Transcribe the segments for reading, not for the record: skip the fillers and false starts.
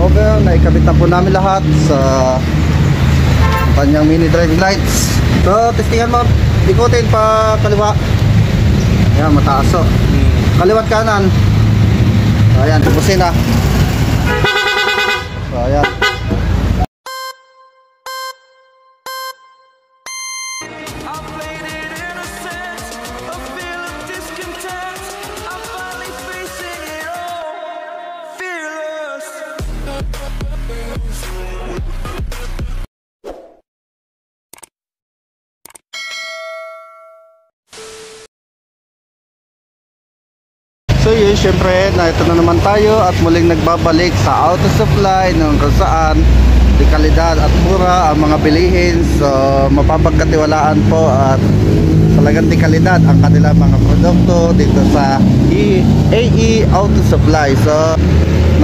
cover. Naikabit na po namin lahat sa kanyang mini driving lights. So testingan mo, ikutin pa kaliwa. Ayan, mataas o. Kaliwat kanan. So ayan, tubusin na. So ayan. So yun, syempre, na ito na naman tayo at muling nagbabalik sa Auto Supply nung kung saan di kalidad at mura ang mga bilihin. So mapapagkatiwalaan po at talagang di kalidad ang kanilang mga produkto dito sa AE Auto Supply. So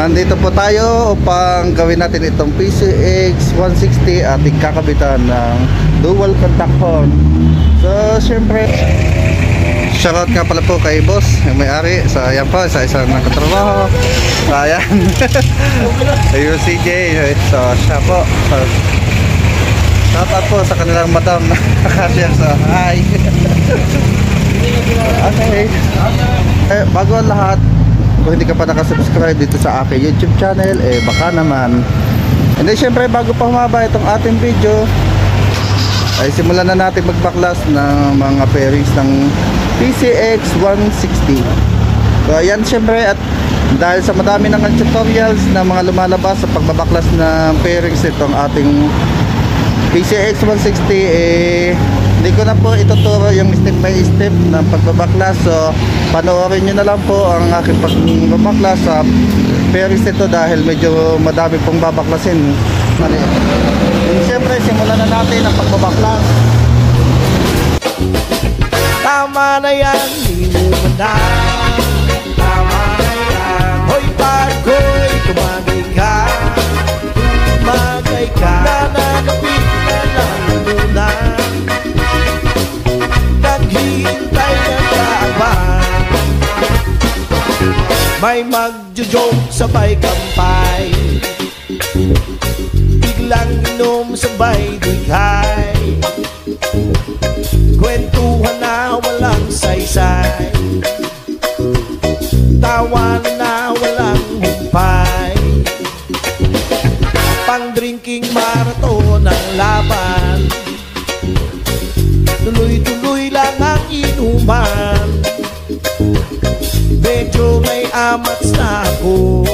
nandito po tayo upang gawin natin itong PCX 160 at ikakabitan ng dual contact horn. So syempre, shoutout nga pala po kay boss, yung may-ari. So ayan po, sa isang nakatrabaho. So ayan. Ayun CJ. So siya po. So, shoutout po sa kanilang madam na nakasya. So hi. Okay. Bago ang lahat, kung hindi ka pa nakasubscribe dito sa aking YouTube channel, baka naman. And then syempre, bago pa humaba itong ating video, ay simulan na natin magbaklas ng mga pairings ng PCX 160. So ayan, syempre, at dahil sa madami ng tutorials na mga lumalabas sa pagbabaklas ng pairings itong ating PCX 160, hindi ko na po ituturo yung step by step ng pagbabaklas. So panoorin nyo na lang po ang aking pagbabaklas sa pairings ito dahil medyo madami pong babaklasin. Siyempre, simulan na natin ang pagbabaklas. Tama na yan, hindi mo na. Tama na yan. Hoy Parkoy, tumagay ka. Tumagay ka. Nananapit na lang muna. Naghihintay na kaabang. May magjo-joke sabay kampay. Biglang inom sabay dighay. Kwentuhan na walang saysay. Tawanan na walang humpay. Pang-drinking marathon ang laban. Tuloy-tuloy lang ang inuman. Medyo may amats na ako.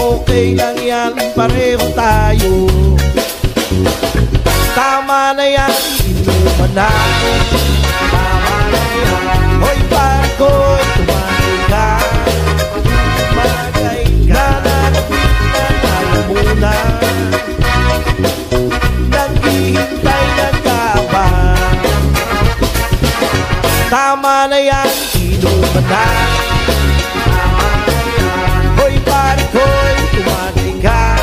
Okay lang yan, pareho tayo. Tama na yan, inuman na. Tama na yan. Hoy Parkoy, tumagay ka. Tumagay ka. Nananapit na tayo muna. Naghihintay na kaabang. Tama na yan, inuman na. Tama na yan. Hoy Parkoy, tumagay ka.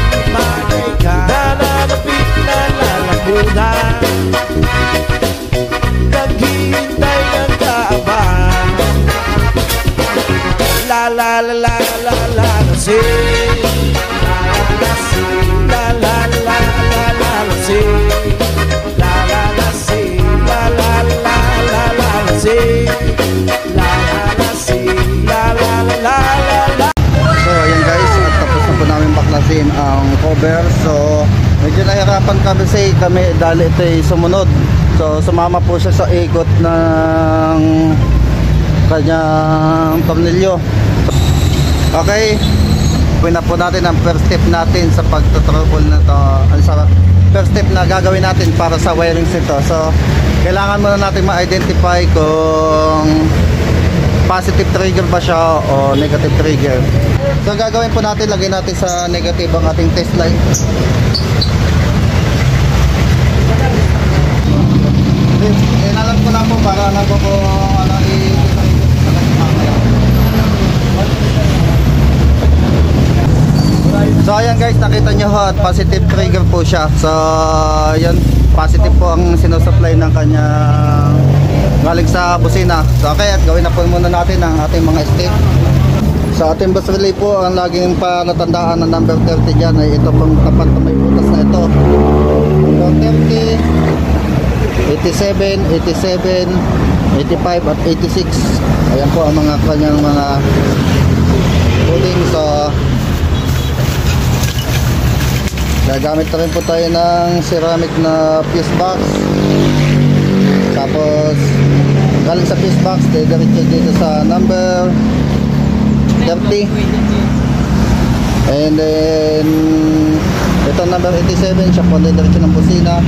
Tumagay ka. Nananapit na lalamunan. Naghihintay ng kaabang. La la la la la la lasing. La la lasing. La la la la la lasing. La la lasing. La la la la la lasing. La la lasing. La la la la la. So ayan guys, at tapos na po namin baklasin ang cover. So medyo nahirapan kami dahil ito ay sumunod. So sumama po siya sa ikot ng kanyang tornilyo. Okay, pina po natin ang first step natin sa pagtutrouble na to. Sa first step na gagawin natin para sa wirings nito. So kailangan muna natin ma-identify kung positive trigger ba siya o negative trigger. So gagawin po natin, lagay natin sa negative ang ating test line. Inalam ko lang po para alam ko kung ano So ayan guys, nakita nyo at positive trigger po siya. So yun, positive po ang sinusupply ng kanyang galing sa busina. So okay, at gawin na po muna natin ang ating mga step. Sa ating bus relay po, ang laging palatandaan ng number 30 dyan ay ito pong tapat na may butas na ito. Number 30, 87, 87, 85 at 86. Ayan po ang mga kanyang mga coding. So gagamit na rin po tayo ng ceramic na fuse box. Tapos galing sa fuse box, diretso dito sa number 30. And then ito number 87, siya po diretso ng busina.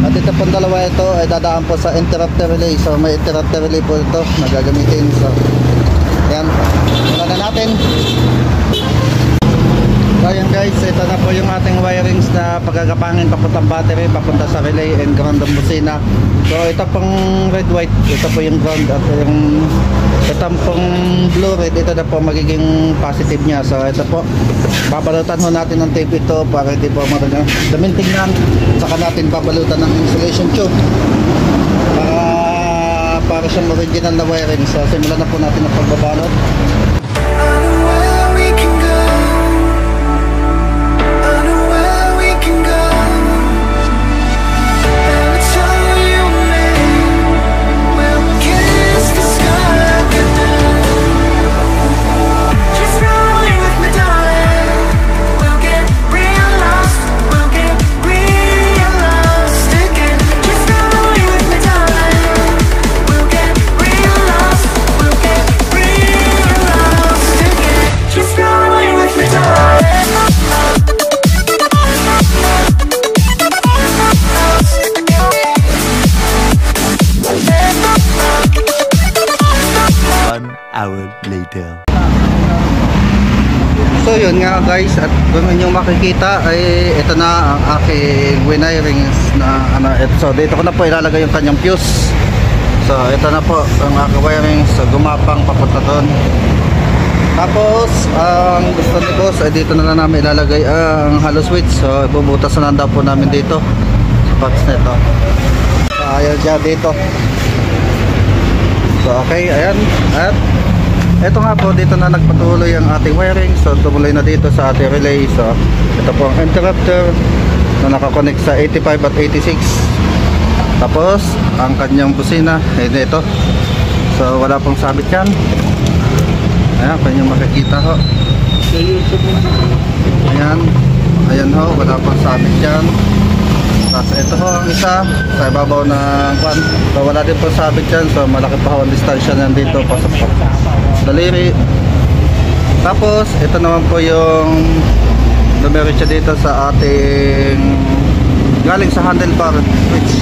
At ito pong dalawa, ito ay dadaan po sa interrupter relay. So may interrupter relay po ito na gagamitin. So yan, wala na natin. So yan guys, ito na po yung ating wirings na pagagapangin papuntang battery, papunta sa relay and ground ng busina. So ito pong red white, ito po yung ground, at yung ito pong blue red, ito na po magiging positive nya. So ito po, babalutan ho natin ng tape ito para hindi po daminting lang. Saka natin babalutan ng insulation tube para siyang original na wiring. So simulan na po natin ang pagbabalot. Hour later. So yun nga guys, at kung inyong makikita ay ito na ang aking wirings na so dito ko na po ilalagay yung kanyang fuse. So ito na po ang aking wiring. So gumapang papunta doon. Tapos ang gusto ni boss ay dito na lang namin ilalagay ang hollow switch. So ibubutas na lang daw po namin dito spots nito. So ayaw dyan dito. So okay, ayan. At ito nga po, dito na nagpatuloy ang ating wiring. So tumuloy na dito sa ating relay. So ito po ang interrupter na nakakonect sa 85 at 86. Tapos ang kanyang busina ay dito. So wala pong sabit yan. Ayan, kanyang makikita ho. Ayan, ayan ho, wala pong sabit yan. Tapos ito ho ang isa sa ibabaw ng kwan. So wala din po sabit yan. So malaki pa ho ang distansya yan dito pasok daliri. Tapos ito naman po yung numericha dito sa ating galing sa handlebar switch.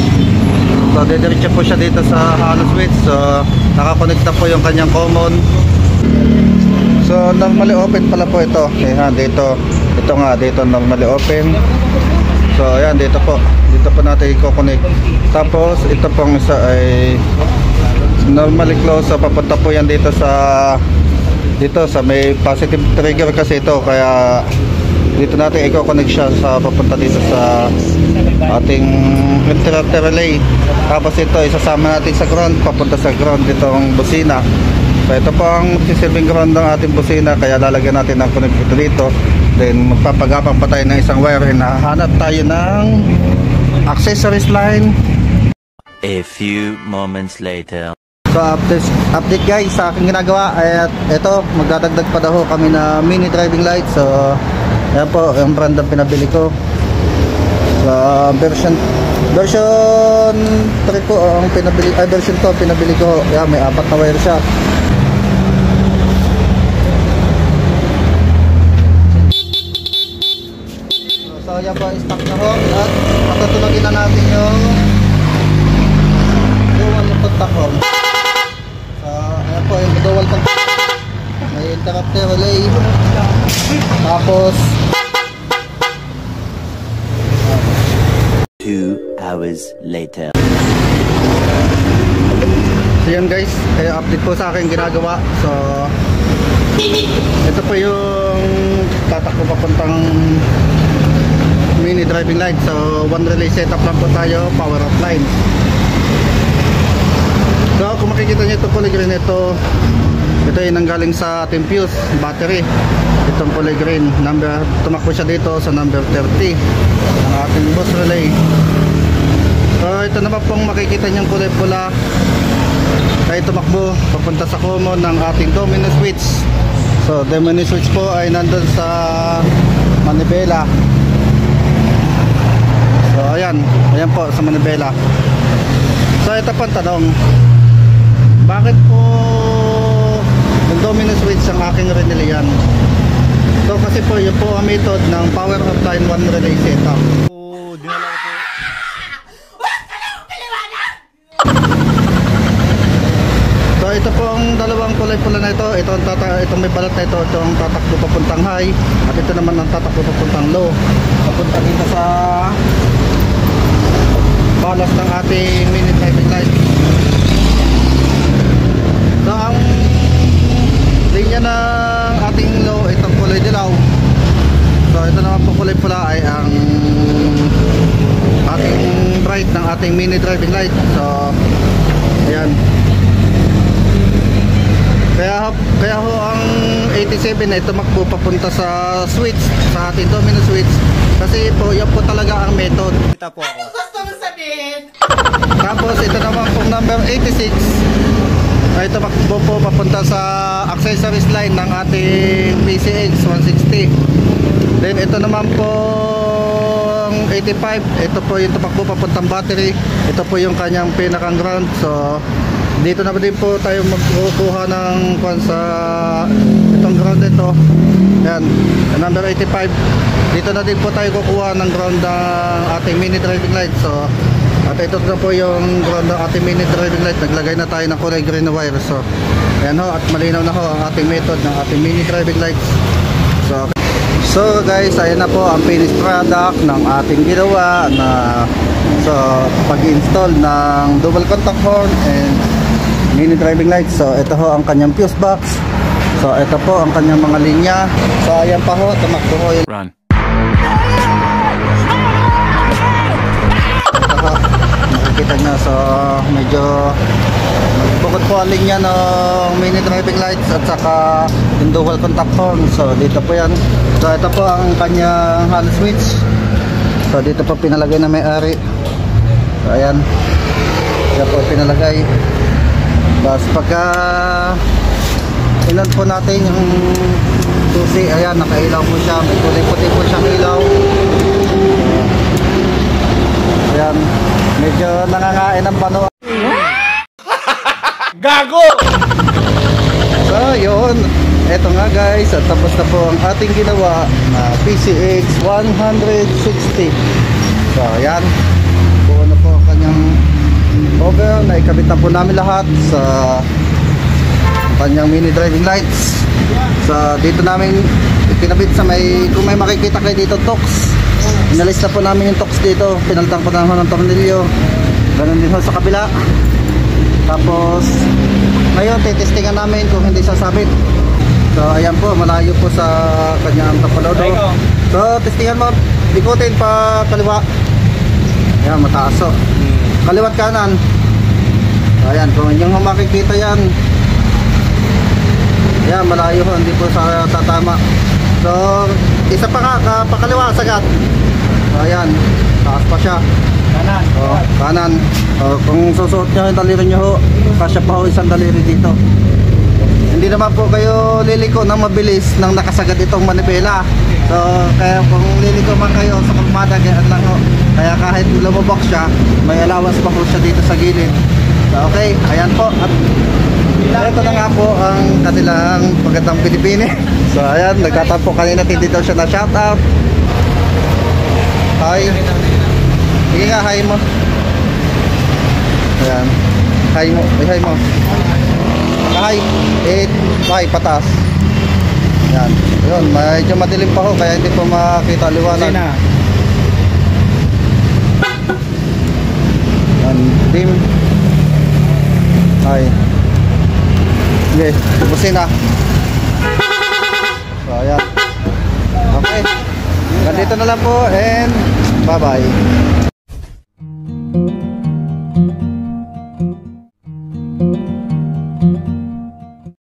So didiretso po siya dito sa hollow switch. So nakakonect na po yung kanyang common. So normally open pala po ito. Ayan, dito. Ito nga dito normally open. So ayan, dito po natin i-connect. Tapos ito pong isa ay normally close. So papunta po yan dito sa may positive trigger kasi ito, kaya dito natin i-connect siya sa papunta dito sa ating interrupter relay. Tapos ito isasama natin sa ground, papunta sa ground ditong busina. So ito po ang sisilbing ground ng ating busina, kaya lalagyan natin ng connector dito. Then magpapagapang pa tayo ng isang wire and hahanap tayo ng accessories line. A few moments later. So update guys sa aking ginagawa ay ito, magdadagdag pa daw kami na mini driving light. So ayan po yung brand ang pinabili ko. So version 3 po ang pinabili, version 2 ang pinabili ko. Ayan, may 4 na wire siya. So ayan po, stock na ho. At patutulogin na natin yung dual contact. So ayan po yung dual contact. May interrupter relay. Tapos 2 hours later. So yan guys, update po sa akin ginagawa. So ito po yung tatakbo papuntang mini driving light. So one relay setup lang po tayo, power off line. So kung makikita nyo ito po, green ito Ito yung nanggaling sa ating fuse battery. Itong kulay green, tumakbo siya dito sa number 30 ng ating bus relay. So ito naman pong makikita niyong kulay pula ay tumakbo papunta sa common ng ating domino switch. So domino switch po ay nandun sa manibela. So ayan po sa manibela. So ito po ang tanong, bakit po yung domino switch ang aking rinilian? So kasi po yun po ang method ng power of line 1 relay setup. So ito po ang dalawang kulay pula na ito. Itong may balat na ito, ito ang tatakbo papuntang high, at ito naman ang tatakbo papuntang low, papunta dito sa balas ng ating mini driving light. So ang linya ng ating low, itong kulay dilaw. So ito naman po kulay pula ay ang ating bright ng ating mini driving light. So ayan. Kaya ho ang 87 na ito tumakbo papunta sa switch, sa ating domino switch, kasi po yan po talaga ang method. Ano gusto mo sabihin? Tapos ito naman po number 86 ay tumakbo po papunta sa accessories line ng ating PCX 160. Then ito naman po 85, ito po yung tumakbo papuntang battery. Ito po yung kanyang pinakang ground. So dito na din po tayo magkukuha ng sa itong ground ito. Yan, number 85. Dito na din po tayo kukuha ng ground ng ating mini driving light. So at ito na po yung ground ng ating mini driving light. Naglagay na tayo ng kulay green na wire. So ayan ho, at malinaw na ho ang ating method ng ating mini driving lights. So guys, ayan na po ang finished product ng ating ginawa na pag-install ng double contact horn and mini driving light. So ito ho ang kanyang fuse box. So ito po ang kanyang mga linya. So ayan pa ho, tumakbo ho yung Run. ito ho, nakikita nyo. So medyo bukod po ang linya ng mini driving lights at saka yung dual contact horn. So dito po yan. So ito po ang kanyang halo switch. So dito po pinalagay na may-ari. So ayan, dito po pinalagay. Tapos pagka ilan po natin yung susi, ayan, nakailaw po siya, may kulay puti po siyang ilaw. Ayan, medyo nangangain ang pano. Gago! So yun, eto nga guys, at tapos na po ang ating ginawa na PCX 160. So ayan, buo na po ang kanyang over, naikabit na po namin lahat sa kanyang mini driving lights. So dito namin pinabit sa kung may makikita kayo dito tox, inalis na po namin yung tox dito, pinalitan po naman ng tornilyo. Ganun din ho sa kabila. Tapos ngayon titestingan namin kung hindi sasabit. So ayan po, malayo po sa kanyang tapalodo. So testingan mo, ikutin pa kaliwa. Ayan, mataas o. Kaliwat kanan. Ayan, kung yung makikita yan, ayan, malayo ho, hindi po sa tatama. So isa pa nga, pakaliwa, sagat. Ayan, taas pa siya. Kanan. Kanan. Kung susuot nyo yung daliri nyo ho, kasya pa ho isang daliri dito. Hindi naman po kayo liliko ng mabilis nang nakasagat itong manibela. So kaya kung liliko man kayo sa kalmada, ganyan lang ho. Kaya kahit lumabok siya, may allowance pa po siya dito sa gilid. So okay, ayan po. At ito na nga po ang kanilang magandang Pilipini. So ayan, nagtatampo kanina, hindi daw siya na shout out. Hi. Sige nga, hi mo. Ayan. Hi mo. Hi mo. Hi. Hi, patas. Ayan. Ayun, medyo madilim pa ho, kaya hindi po makita liwanag. Sina? Ayan, dim. Hi. Sige, tubusin na. So, ayan. Okay. Ganito na lang po and bye-bye.